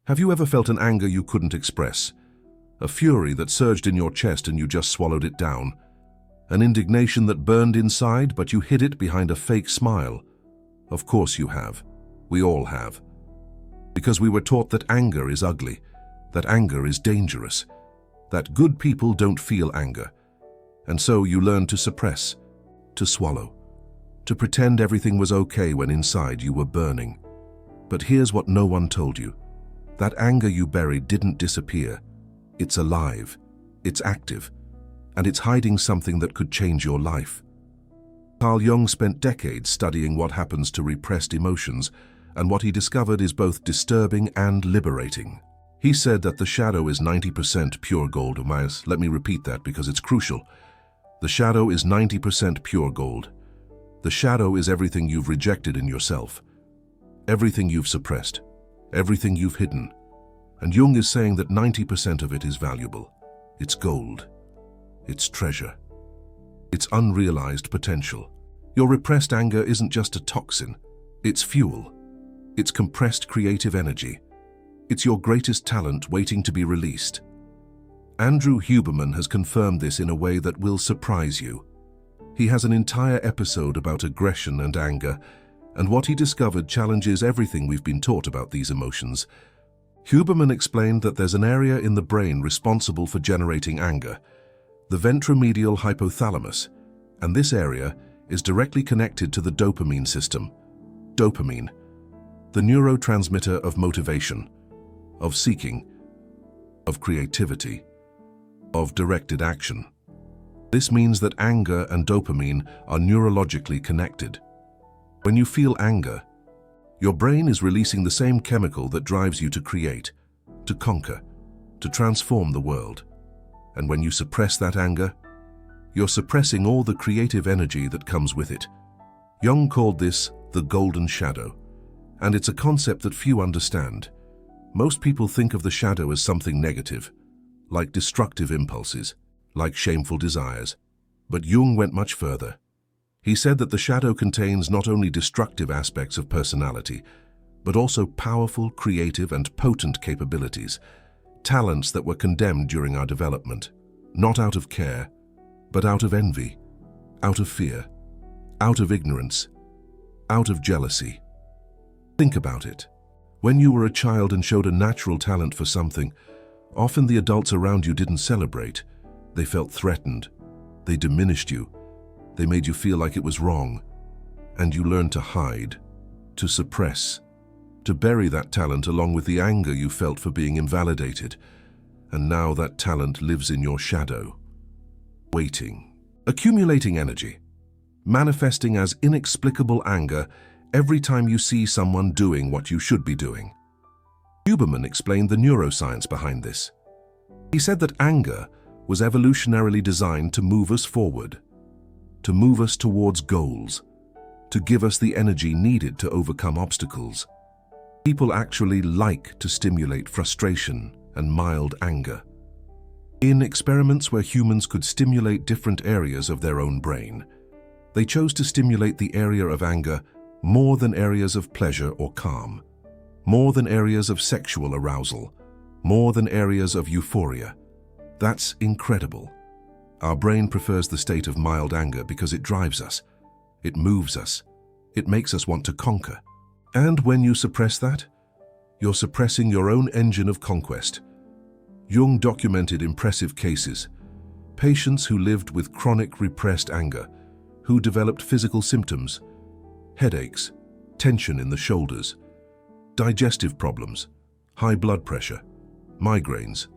Have you ever felt an anger you couldn't express? A fury that surged in your chest and you just swallowed it down? An indignation that burned inside but you hid it behind a fake smile? Of course you have. We all have. Because we were taught that anger is ugly, that anger is dangerous, that good people don't feel anger. And so you learned to suppress, to swallow, to pretend everything was okay when inside you were burning. But here's what no one told you. That anger you buried didn't disappear. It's alive, it's active, and it's hiding something that could change your life. Carl Jung spent decades studying what happens to repressed emotions, and what he discovered is both disturbing and liberating. He said that the shadow is 90% pure gold. Let me repeat that because it's crucial. The shadow is 90% pure gold. The shadow is everything you've rejected in yourself, everything you've suppressed, everything you've hidden. And Jung is saying that 90% of it is valuable. It's gold. It's treasure. It's unrealized potential. Your repressed anger isn't just a toxin. It's fuel. It's compressed creative energy. It's your greatest talent waiting to be released. Andrew Huberman has confirmed this in a way that will surprise you. He has an entire episode about aggression and anger, and what he discovered challenges everything we've been taught about these emotions. Huberman explained that there's an area in the brain responsible for generating anger, the ventromedial hypothalamus, and this area is directly connected to the dopamine system. Dopamine, the neurotransmitter of motivation, of seeking, of creativity, of directed action. This means that anger and dopamine are neurologically connected. When you feel anger, your brain is releasing the same chemical that drives you to create, to conquer, to transform the world. And when you suppress that anger, you're suppressing all the creative energy that comes with it. Jung called this the golden shadow, and it's a concept that few understand. Most people think of the shadow as something negative, like destructive impulses, like shameful desires. But Jung went much further. He said that the shadow contains not only destructive aspects of personality, but also powerful, creative, and potent capabilities, talents that were condemned during our development, not out of care, but out of envy, out of fear, out of ignorance, out of jealousy. Think about it. When you were a child and showed a natural talent for something, often the adults around you didn't celebrate. They felt threatened. They diminished you. They made you feel like it was wrong. And you learned to hide, to suppress, to bury that talent along with the anger you felt for being invalidated. And now that talent lives in your shadow, waiting, accumulating energy, manifesting as inexplicable anger every time you see someone doing what you should be doing. Huberman explained the neuroscience behind this. He said that anger was evolutionarily designed to move us forward, to move us towards goals, to give us the energy needed to overcome obstacles. People actually like to stimulate frustration and mild anger. In experiments where humans could stimulate different areas of their own brain, they chose to stimulate the area of anger more than areas of pleasure or calm, more than areas of sexual arousal, more than areas of euphoria. That's incredible. Our brain prefers the state of mild anger because it drives us, it moves us, it makes us want to conquer. And when you suppress that, you're suppressing your own engine of conquest. Jung documented impressive cases, patients who lived with chronic repressed anger, who developed physical symptoms, headaches, tension in the shoulders, digestive problems, high blood pressure, migraines.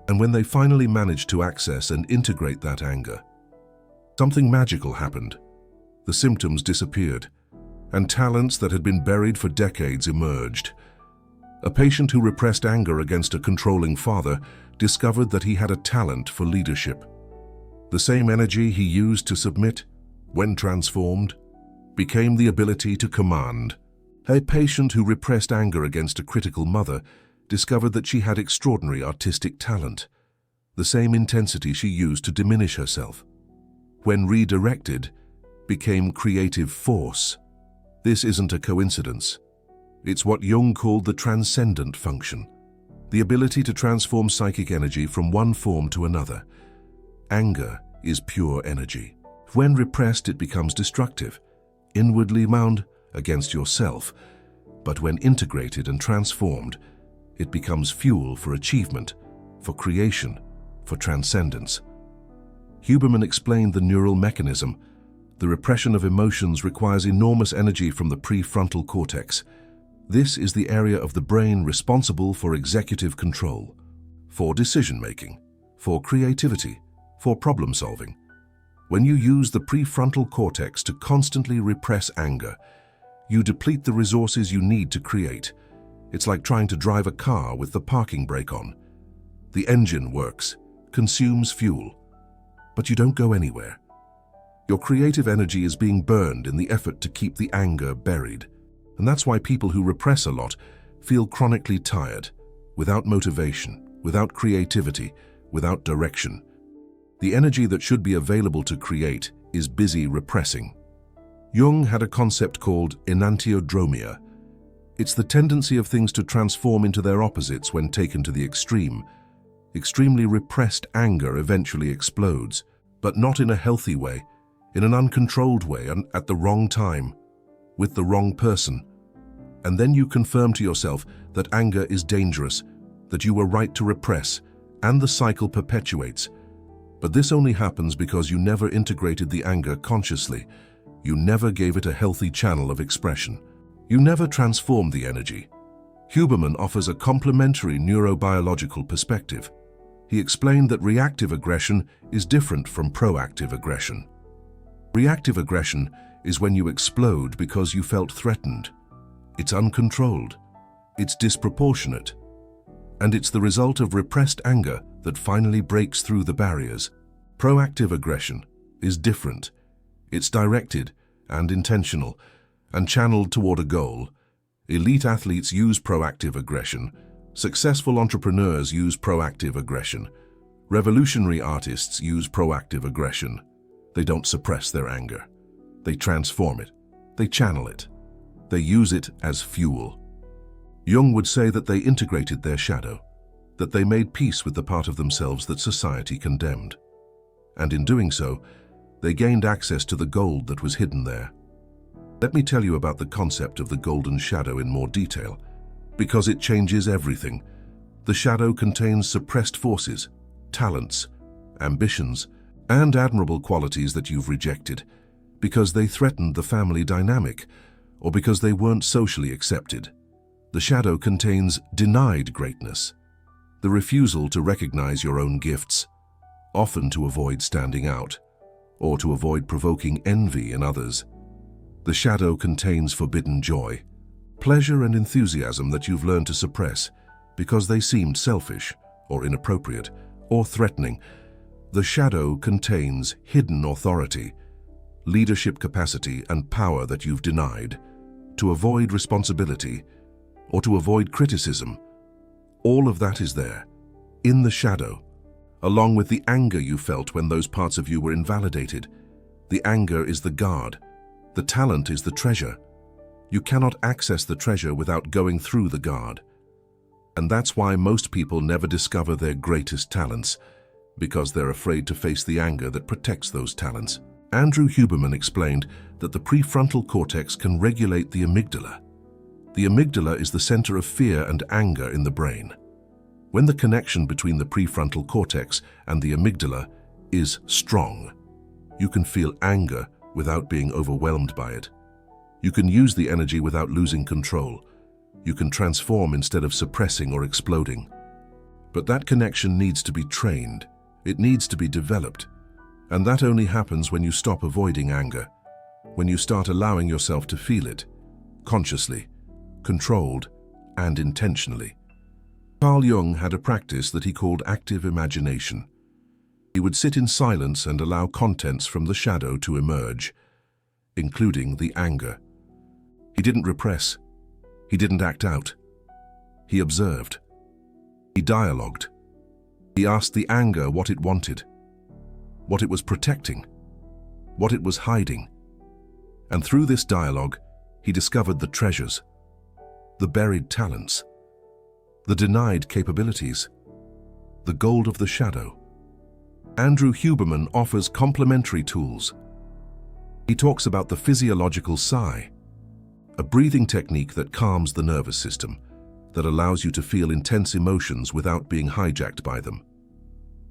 And when they finally managed to access and integrate that anger, something magical happened. The symptoms disappeared, and talents that had been buried for decades emerged. A patient who repressed anger against a controlling father discovered that he had a talent for leadership. The same energy he used to submit, when transformed, became the ability to command. A patient who repressed anger against a critical mother discovered that she had extraordinary artistic talent, the same intensity she used to diminish herself. When redirected, became creative force. This isn't a coincidence. It's what Jung called the transcendent function, the ability to transform psychic energy from one form to another. Anger is pure energy. When repressed, it becomes destructive, inwardly bound against yourself. But when integrated and transformed, it becomes fuel for achievement, for creation, for transcendence. Huberman explained the neural mechanism. The repression of emotions requires enormous energy from the prefrontal cortex. This is the area of the brain responsible for executive control, for decision-making, for creativity, for problem-solving. When you use the prefrontal cortex to constantly repress anger, you deplete the resources you need to create. It's like trying to drive a car with the parking brake on. The engine works, consumes fuel, but you don't go anywhere. Your creative energy is being burned in the effort to keep the anger buried. And that's why people who repress a lot feel chronically tired, without motivation, without creativity, without direction. The energy that should be available to create is busy repressing. Jung had a concept called enantiodromia. It's the tendency of things to transform into their opposites when taken to the extreme. Extremely repressed anger eventually explodes, but not in a healthy way, in an uncontrolled way and at the wrong time, with the wrong person. And then you confirm to yourself that anger is dangerous, that you were right to repress, and the cycle perpetuates. But this only happens because you never integrated the anger consciously. You never gave it a healthy channel of expression. You never transformed the energy. Huberman offers a complementary neurobiological perspective. He explained that reactive aggression is different from proactive aggression. Reactive aggression is when you explode because you felt threatened. It's uncontrolled. It's disproportionate. And it's the result of repressed anger that finally breaks through the barriers. Proactive aggression is different. It's directed and intentional and channeled toward a goal. Elite athletes use proactive aggression. Successful entrepreneurs use proactive aggression. Revolutionary artists use proactive aggression. They don't suppress their anger. They transform it. They channel it. They use it as fuel. Jung would say that they integrated their shadow, that they made peace with the part of themselves that society condemned. And in doing so, they gained access to the gold that was hidden there. Let me tell you about the concept of the golden shadow in more detail, because it changes everything. The shadow contains suppressed forces, talents, ambitions, and admirable qualities that you've rejected, because they threatened the family dynamic, or because they weren't socially accepted. The shadow contains denied greatness, the refusal to recognize your own gifts, often to avoid standing out, or to avoid provoking envy in others. The shadow contains forbidden joy, pleasure and enthusiasm that you've learned to suppress because they seemed selfish or inappropriate or threatening. The shadow contains hidden authority, leadership capacity and power that you've denied, to avoid responsibility or to avoid criticism. All of that is there, in the shadow, along with the anger you felt when those parts of you were invalidated. The anger is the guard. The talent is the treasure. You cannot access the treasure without going through the guard. And that's why most people never discover their greatest talents, because they're afraid to face the anger that protects those talents. Andrew Huberman explained that the prefrontal cortex can regulate the amygdala. The amygdala is the center of fear and anger in the brain. When the connection between the prefrontal cortex and the amygdala is strong, you can feel anger without being overwhelmed by it. You can use the energy without losing control. You can transform instead of suppressing or exploding. But that connection needs to be trained. It needs to be developed. And that only happens when you stop avoiding anger, when you start allowing yourself to feel it, consciously, controlled, and intentionally. Carl Jung had a practice that he called active imagination. He would sit in silence and allow contents from the shadow to emerge, including the anger. He didn't repress. He didn't act out. He observed. He dialogued. He asked the anger what it wanted, what it was protecting, what it was hiding. And through this dialogue, he discovered the treasures, the buried talents, the denied capabilities, the gold of the shadow. Andrew Huberman offers complementary tools. He talks about the physiological sigh, a breathing technique that calms the nervous system, that allows you to feel intense emotions without being hijacked by them.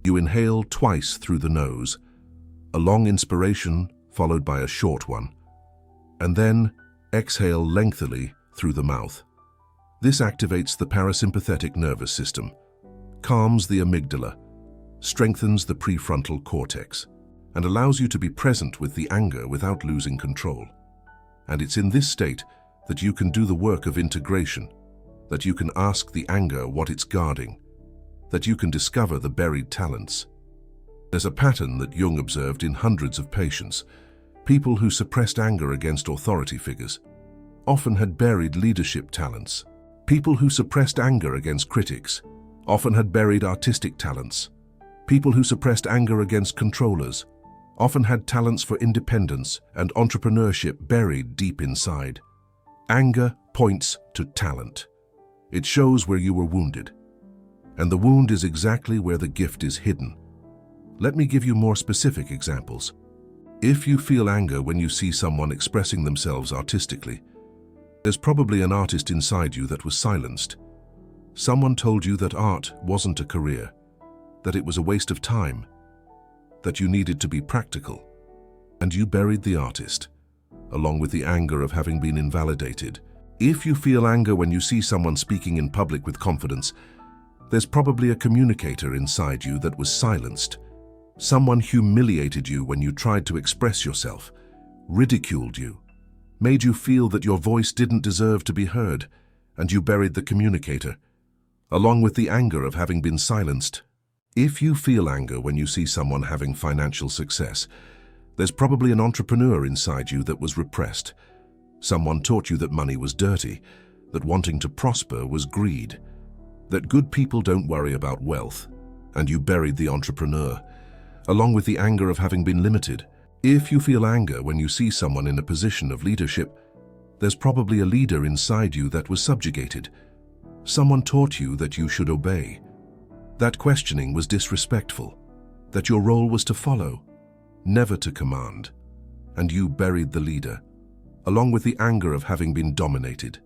You inhale twice through the nose, a long inspiration followed by a short one, and then exhale lengthily through the mouth. This activates the parasympathetic nervous system, calms the amygdala, strengthens the prefrontal cortex, and allows you to be present with the anger without losing control. And it's in this state that you can do the work of integration, that you can ask the anger what it's guarding, that you can discover the buried talents. There's a pattern that Jung observed in hundreds of patients. People who suppressed anger against authority figures often had buried leadership talents. People who suppressed anger against critics often had buried artistic talents. People who suppressed anger against controllers often had talents for independence and entrepreneurship buried deep inside. Anger points to talent. It shows where you were wounded. And the wound is exactly where the gift is hidden. Let me give you more specific examples. If you feel anger when you see someone expressing themselves artistically, there's probably an artist inside you that was silenced. Someone told you that art wasn't a career, that it was a waste of time, that you needed to be practical, and you buried the artist, along with the anger of having been invalidated. If you feel anger when you see someone speaking in public with confidence, there's probably a communicator inside you that was silenced. Someone humiliated you when you tried to express yourself, ridiculed you, made you feel that your voice didn't deserve to be heard, and you buried the communicator, along with the anger of having been silenced. If you feel anger when you see someone having financial success, there's probably an entrepreneur inside you that was repressed. Someone taught you that money was dirty, that wanting to prosper was greed, that good people don't worry about wealth, and you buried the entrepreneur, along with the anger of having been limited. If you feel anger when you see someone in a position of leadership, there's probably a leader inside you that was subjugated. Someone taught you that you should obey, that questioning was disrespectful, that your role was to follow, never to command, and you buried the leader, along with the anger of having been dominated.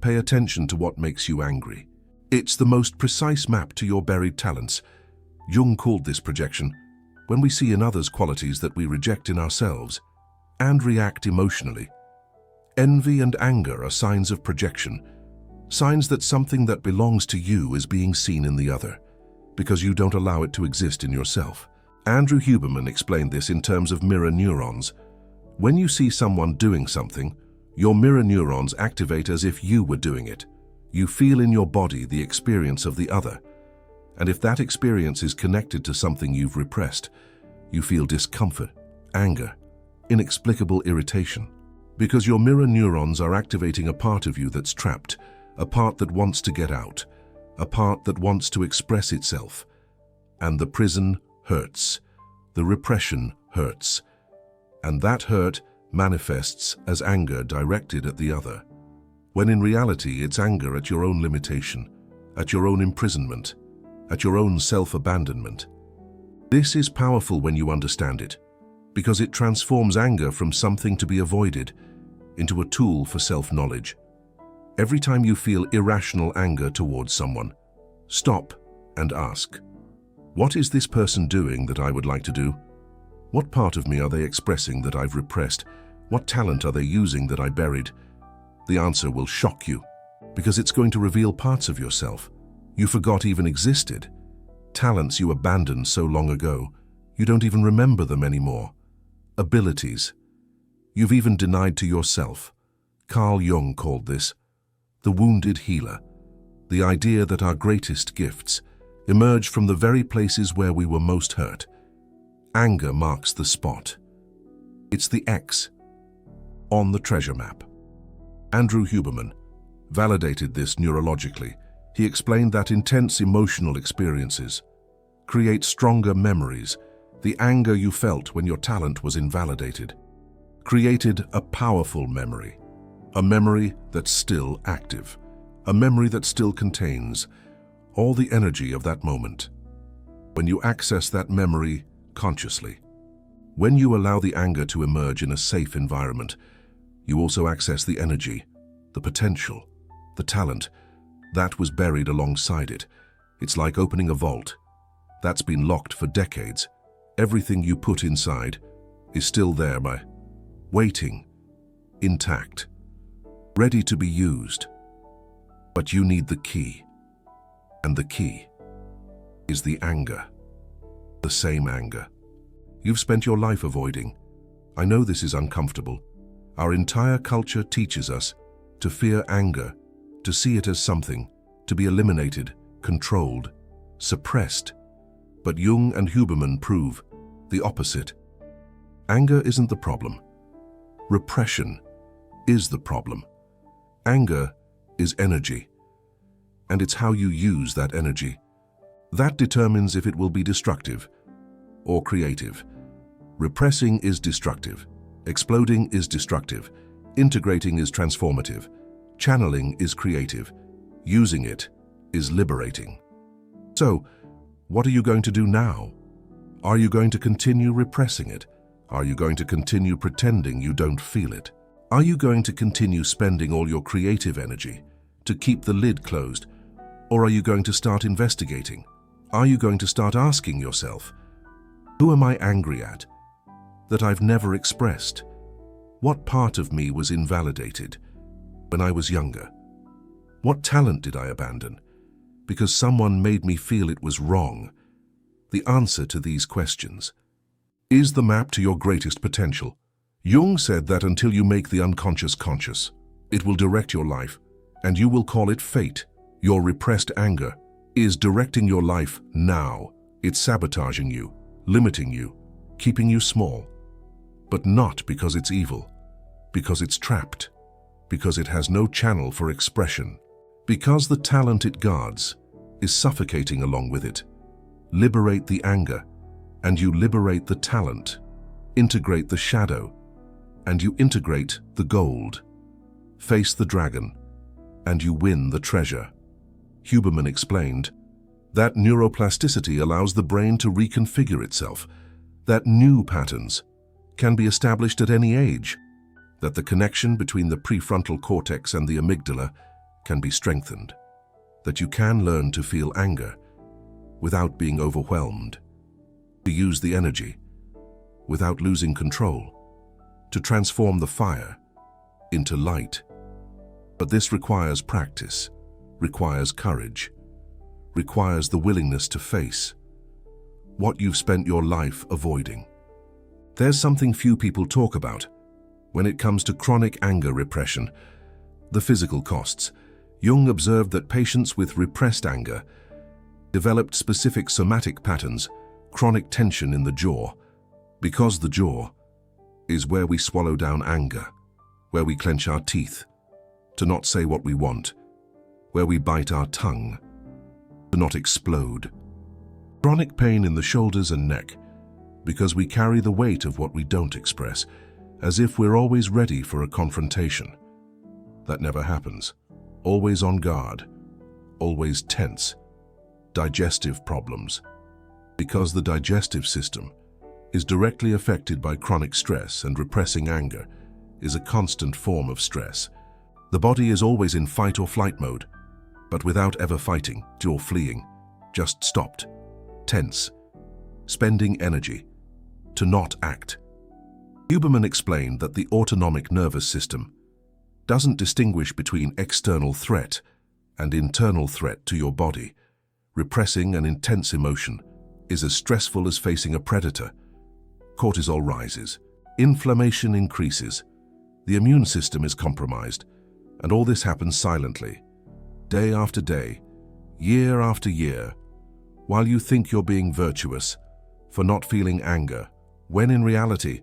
Pay attention to what makes you angry. It's the most precise map to your buried talents. Jung called this projection, when we see in others qualities that we reject in ourselves and react emotionally. Envy and anger are signs of projection, signs that something that belongs to you is being seen in the other, because you don't allow it to exist in yourself. Andrew Huberman explained this in terms of mirror neurons. When you see someone doing something, your mirror neurons activate as if you were doing it. You feel in your body the experience of the other. And if that experience is connected to something you've repressed, you feel discomfort, anger, inexplicable irritation. Because your mirror neurons are activating a part of you that's trapped, a part that wants to get out, a part that wants to express itself. And the prison hurts. The repression hurts. And that hurt manifests as anger directed at the other, when in reality it's anger at your own limitation, at your own imprisonment, at your own self-abandonment. This is powerful when you understand it, because it transforms anger from something to be avoided into a tool for self-knowledge. Every time you feel irrational anger towards someone, stop and ask, what is this person doing that I would like to do? What part of me are they expressing that I've repressed? What talent are they using that I buried? The answer will shock you, because it's going to reveal parts of yourself you forgot even existed, talents you abandoned so long ago, you don't even remember them anymore, abilities you've even denied to yourself. Carl Jung called this the wounded healer, the idea that our greatest gifts emerge from the very places where we were most hurt. Anger marks the spot. It's the X on the treasure map. Andrew Huberman validated this neurologically. He explained that intense emotional experiences create stronger memories. The anger you felt when your talent was invalidated created a powerful memory, a memory that's still active. a memory that still contains all the energy of that moment. When you access that memory consciously, when you allow the anger to emerge in a safe environment, you also access the energy, the potential, the talent that was buried alongside it. It's like opening a vault that's been locked for decades. Everything you put inside is still there, waiting, intact, ready to be used. But you need the key. And the key is the anger. The same anger you've spent your life avoiding. I know this is uncomfortable. Our entire culture teaches us to fear anger, to see it as something to be eliminated, controlled, suppressed. But Jung and Huberman prove the opposite. Anger isn't the problem. Repression is the problem. Anger is energy, and it's how you use that energy that determines if it will be destructive or creative. Repressing is destructive. Exploding is destructive. Integrating is transformative. Channeling is creative. Using it is liberating. So, what are you going to do now? Are you going to continue repressing it? Are you going to continue pretending you don't feel it? Are you going to continue spending all your creative energy to keep the lid closed? Or are you going to start investigating? Are you going to start asking yourself, who am I angry at that I've never expressed? What part of me was invalidated when I was younger? What talent did I abandon because someone made me feel it was wrong? The answer to these questions is the map to your greatest potential. Jung said that until you make the unconscious conscious, it will direct your life, and you will call it fate. Your repressed anger is directing your life now. It's sabotaging you, limiting you, keeping you small. But not because it's evil, because it's trapped, because it has no channel for expression, because the talent it guards is suffocating along with it. Liberate the anger, and you liberate the talent. Integrate the shadow, and you integrate the gold. Face the dragon, and you win the treasure. Huberman explained that neuroplasticity allows the brain to reconfigure itself, that new patterns can be established at any age, that the connection between the prefrontal cortex and the amygdala can be strengthened, that you can learn to feel anger without being overwhelmed, to use the energy without losing control, to transform the fire into light. But this requires practice, requires courage, requires the willingness to face what you've spent your life avoiding. There's something few people talk about when it comes to chronic anger repression: the physical costs. Jung observed that patients with repressed anger developed specific somatic patterns, chronic tension in the jaw, because the jaw is where we swallow down anger, where we clench our teeth to not say what we want, where we bite our tongue to not explode. Chronic pain in the shoulders and neck, because we carry the weight of what we don't express, as if we're always ready for a confrontation. That never happens. Always on guard, always tense. Digestive problems, because the digestive system is directly affected by chronic stress, and repressing anger is a constant form of stress. The body is always in fight or flight mode, but without ever fighting or fleeing, just stopped, tense, spending energy to not act. Huberman explained that the autonomic nervous system doesn't distinguish between external threat and internal threat to your body. Repressing an intense emotion is as stressful as facing a predator. Cortisol rises, inflammation increases, the immune system is compromised, and all this happens silently, day after day, year after year, while you think you're being virtuous for not feeling anger, when in reality,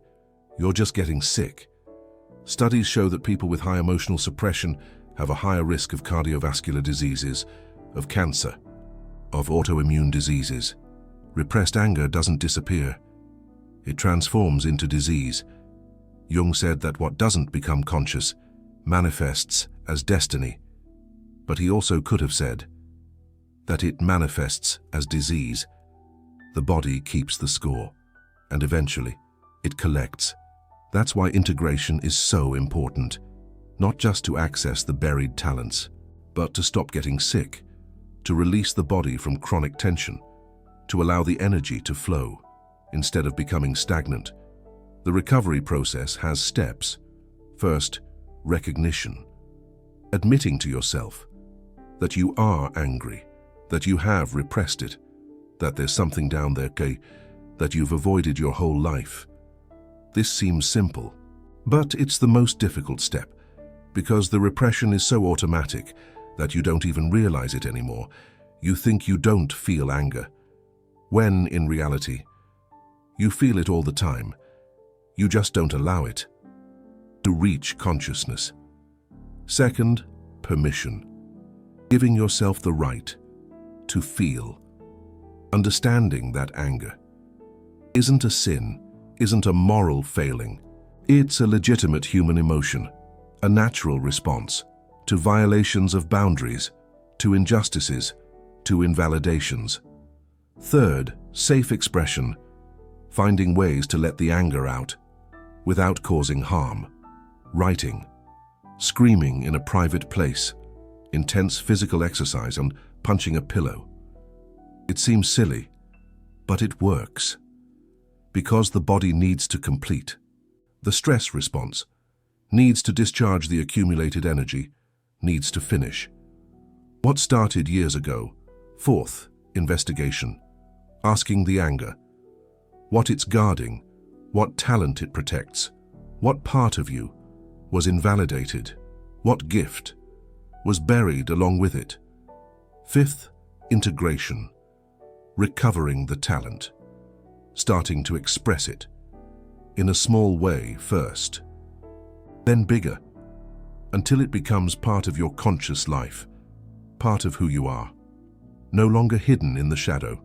you're just getting sick. Studies show that people with high emotional suppression have a higher risk of cardiovascular diseases, of cancer, of autoimmune diseases. Repressed anger doesn't disappear. It transforms into disease. Jung said that what doesn't become conscious manifests as destiny. But he also could have said that it manifests as disease. The body keeps the score, and eventually it collects. That's why integration is so important, not just to access the buried talents, but to stop getting sick, to release the body from chronic tension, to allow the energy to flow instead of becoming stagnant. The recovery process has steps. First, recognition. Admitting to yourself that you are angry, that you have repressed it, that there's something down there, that you've avoided your whole life. This seems simple, but it's the most difficult step, because the repression is so automatic that you don't even realize it anymore. You think you don't feel anger, when in reality, you feel it all the time. You just don't allow it to reach consciousness. Second, permission. Giving yourself the right to feel. Understanding that anger isn't a sin, isn't a moral failing. It's a legitimate human emotion, a natural response to violations of boundaries, to injustices, to invalidations. Third, safe expression. Finding ways to let the anger out without causing harm. Writing, screaming in a private place, intense physical exercise, and punching a pillow. It seems silly, but it works, because the body needs to complete. The stress response needs to discharge the accumulated energy, needs to finish. What started years ago? Fourth, investigation. Asking the anger what it's guarding, what talent it protects, what part of you was invalidated, what gift was buried along with it. Fifth, integration. Recovering the talent, starting to express it in a small way first, then bigger, until it becomes part of your conscious life, part of who you are, no longer hidden in the shadow.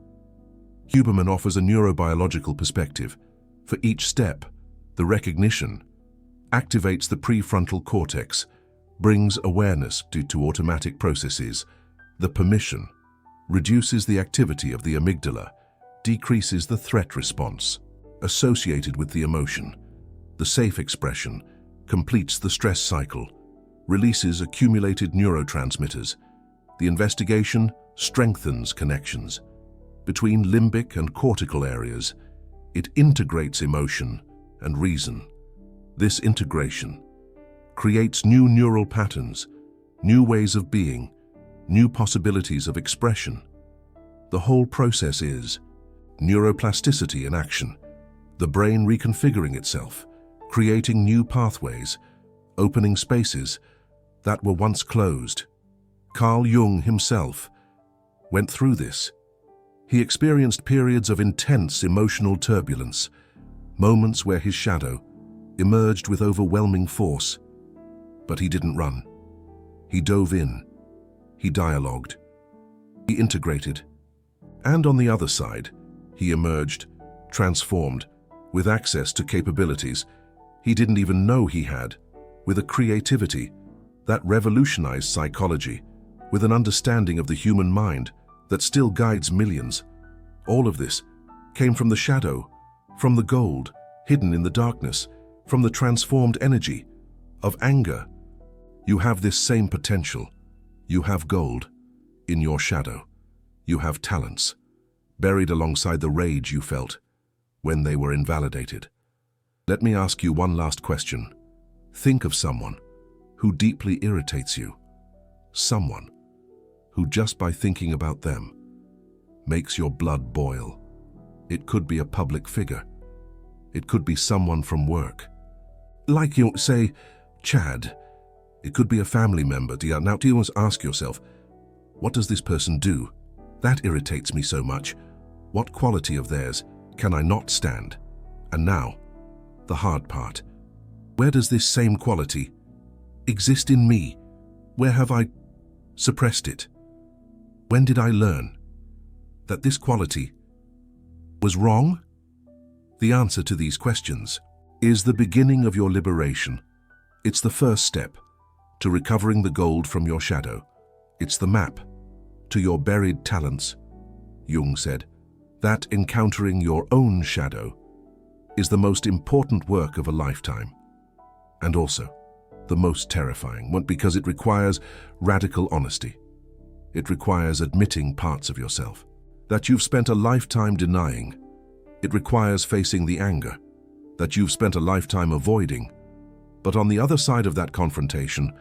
Huberman offers a neurobiological perspective. For each step, the recognition activates the prefrontal cortex, brings awareness to automatic processes. The permission reduces the activity of the amygdala, decreases the threat response associated with the emotion. The safe expression completes the stress cycle, releases accumulated neurotransmitters. The investigation strengthens connections between limbic and cortical areas. It integrates emotion and reason. This integration creates new neural patterns, new ways of being, new possibilities of expression. The whole process is neuroplasticity in action, the brain reconfiguring itself, creating new pathways, opening spaces that were once closed. Carl Jung himself went through this. He experienced periods of intense emotional turbulence, moments where his shadow emerged with overwhelming force. But he didn't run. He dove in. He dialogued. He integrated. And on the other side, he emerged, transformed, with access to capabilities he didn't even know he had, with a creativity that revolutionized psychology, with an understanding of the human mind that still guides millions. All of this came from the shadow, from the gold hidden in the darkness, from the transformed energy of anger. You have this same potential. You have gold in your shadow. You have talents buried alongside the rage you felt when they were invalidated. Let me ask you one last question. Think of someone who deeply irritates you. Someone who, just by thinking about them, makes your blood boil. It could be a public figure. It could be someone from work. Like you say, Chad. It could be a family member. Now, do you always ask yourself, what does this person do? That irritates me so much. What quality of theirs can I not stand? And now, the hard part. Where does this same quality exist in me? Where have I suppressed it? When did I learn that this quality was wrong? The answer to these questions is the beginning of your liberation. It's the first step to recovering the gold from your shadow. It's the map to your buried talents. Jung said that encountering your own shadow is the most important work of a lifetime, and also the most terrifying one, because it requires radical honesty. It requires admitting parts of yourself that you've spent a lifetime denying. It requires facing the anger that you've spent a lifetime avoiding. But on the other side of that confrontation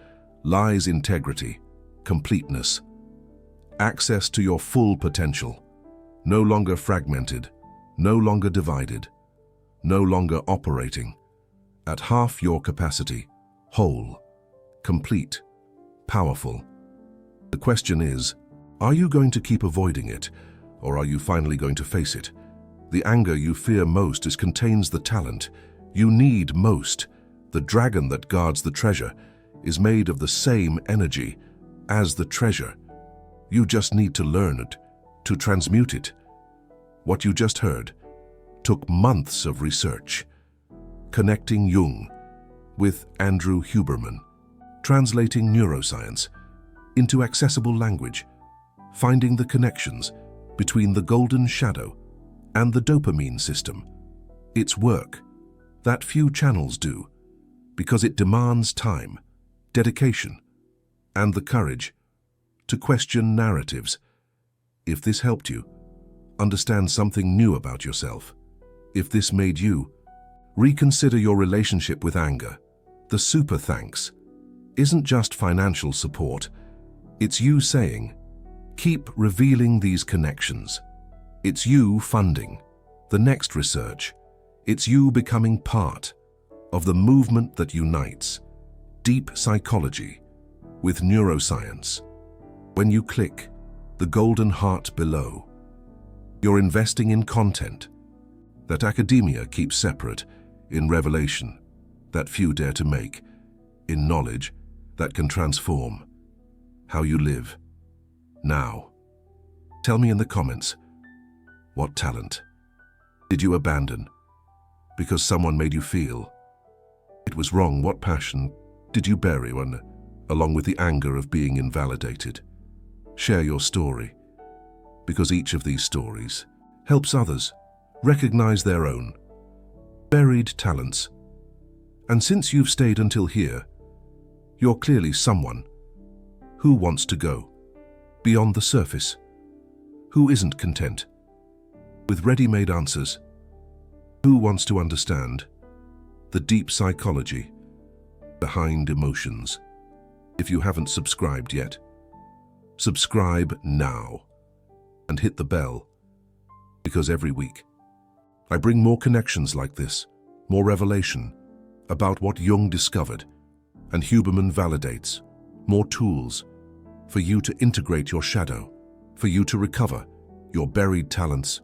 lies integrity, completeness, access to your full potential, no longer fragmented, no longer divided, no longer operating at half your capacity, whole, complete, powerful. The question is, are you going to keep avoiding it, or are you finally going to face it? The anger you fear most contains the talent you need most. The dragon that guards the treasure is made of the same energy as the treasure. You just need to learn it, to transmute it. What you just heard took months of research, connecting Jung with Andrew Huberman, translating neuroscience into accessible language, finding the connections between the golden shadow and the dopamine system. It's work that few channels do, because it demands time, dedication, and the courage to question narratives. If this helped you understand something new about yourself, if this made you reconsider your relationship with anger, the super thanks isn't just financial support. It's you saying, keep revealing these connections. It's you funding the next research. It's you becoming part of the movement that unites deep psychology with neuroscience. When you click the golden heart below, you're investing in content that academia keeps separate, in revelation that few dare to make, in knowledge that can transform how you live. Now, tell me in the comments, what talent did you abandon because someone made you feel it was wrong? What passion did you bury along with the anger of being invalidated? Share your story, because each of these stories helps others recognize their own buried talents. And since you've stayed until here, you're clearly someone who wants to go beyond the surface, who isn't content with ready-made answers, who wants to understand the deep psychology behind emotions. If you haven't subscribed yet, subscribe now and hit the bell, because every week I bring more connections like this, more revelation about what Jung discovered and Huberman validates, more tools for you to integrate your shadow, for you to recover your buried talents,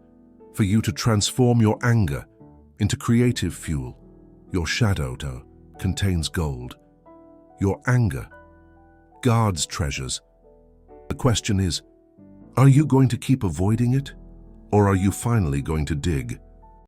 for you to transform your anger into creative fuel. Your shadow contains gold. Your anger guards treasures. The question is, are you going to keep avoiding it, or are you finally going to dig